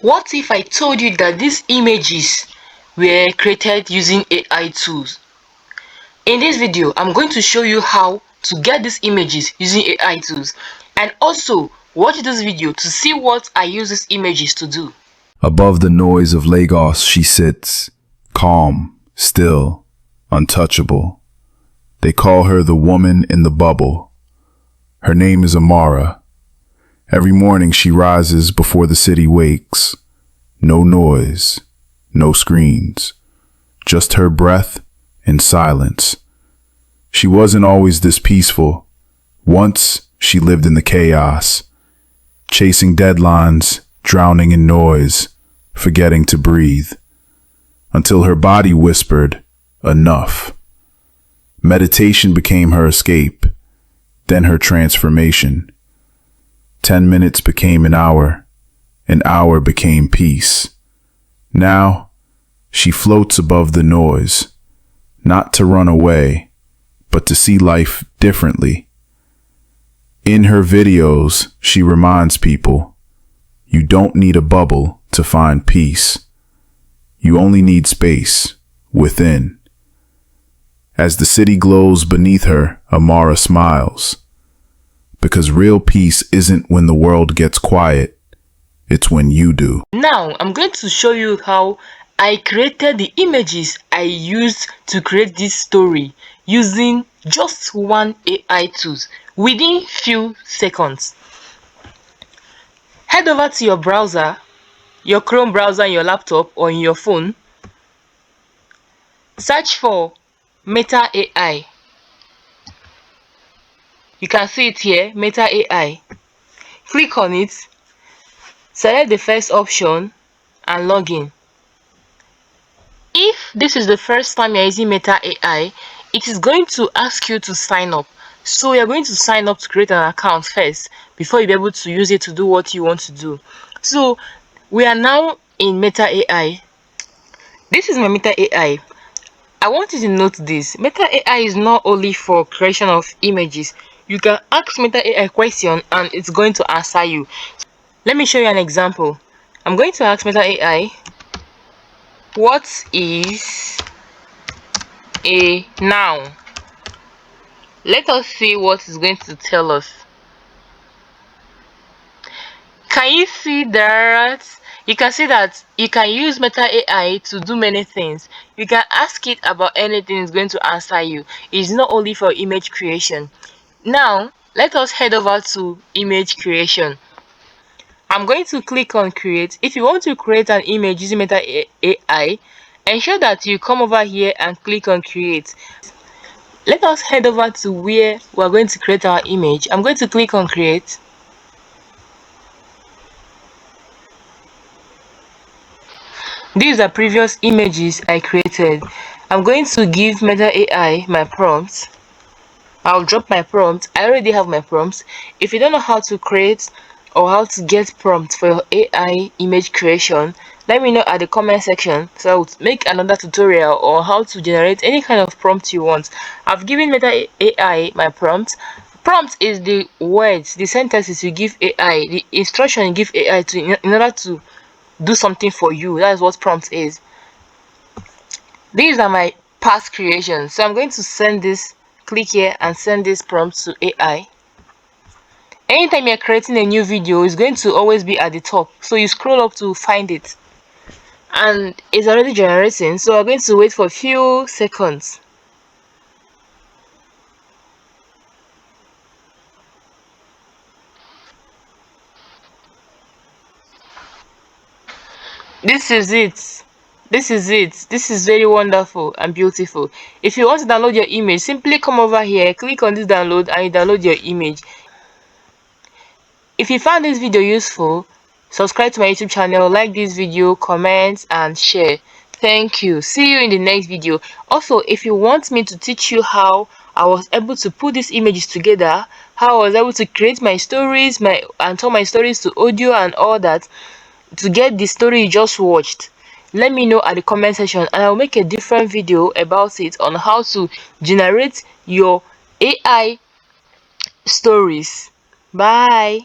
What if I told you that these images were created using AI tools? In this video, I'm going to show you how to get these images using AI tools, and also watch this video to see what I use these images to do. Above the noise of Lagos she sits, calm, still, untouchable. They call her the woman in the bubble. Her name is Amara. Every morning she rises before the city wakes. No noise, no screens, just her breath and silence. She wasn't always this peaceful. Once she lived in the chaos, chasing deadlines, drowning in noise, forgetting to breathe, until her body whispered, enough. Meditation became her escape, then her transformation. 10 minutes became an hour became peace. Now, she floats above the noise, not to run away, but to see life differently. In her videos, she reminds people, you don't need a bubble to find peace. You only need space within. As the city glows beneath her, Amara smiles. Because real peace isn't when the world gets quiet, it's when you do. Now, I'm going to show you how I created the images I used to create this story using just one AI tools within few seconds. Head over to your browser, your Chrome browser on your laptop or in your phone. Search for Meta AI. You can see it here, Meta AI. Click on it, select the first option and log in. If this is the first time you're using Meta AI, it is going to ask you to sign up. So you're going to sign up to create an account first before you'll be able to use it to do what you want to do. So we are now in Meta AI. This is my Meta AI. I want you to note this. Meta AI is not only for creation of images. You can ask Meta AI a question and it's going to answer you. Let me show you an example. I'm going to ask Meta AI, what is a noun? Let us see what it's going to tell us. Can you see that? You can see that you can use Meta AI to do many things. You can ask it about anything, it's going to answer you. It's not only for image creation. Now, let us head over to image creation. I'm going to click on create. If you want to create an image using Meta AI, ensure that you come over here and click on create. Let us head over to where we're going to create our image. I'm going to click on create. These are previous images I created. I'm going to give Meta AI my prompts. I'll drop my prompt. I already have my prompts. If you don't know how to create or how to get prompts for your AI image creation, let me know at the comment section so I'll make another tutorial on how to generate any kind of prompt you want. I've given Meta AI my prompt. Prompt is the words, the sentences you give AI, the instruction you give AI to in order to do something for you. That is what prompt is. These are my past creations, so I'm going to send this. Click here and send this prompt to AI. Anytime you're creating a new video, it's going to always be at the top, so you scroll up to find it, and it's already generating, so we're going to wait for a few seconds. This is it. This is very wonderful and beautiful. If you want to download your image, simply come over here, click on this download, and you download your image. If you found this video useful, subscribe to my YouTube channel, like this video, comment and share. Thank you. See you in the next video. Also, if you want me to teach you how I was able to put these images together, how I was able to create my stories, and turn my stories to audio and all that, to get the story you just watched, let me know at the comment section and I'll make a different video about it on how to generate your AI stories. Bye.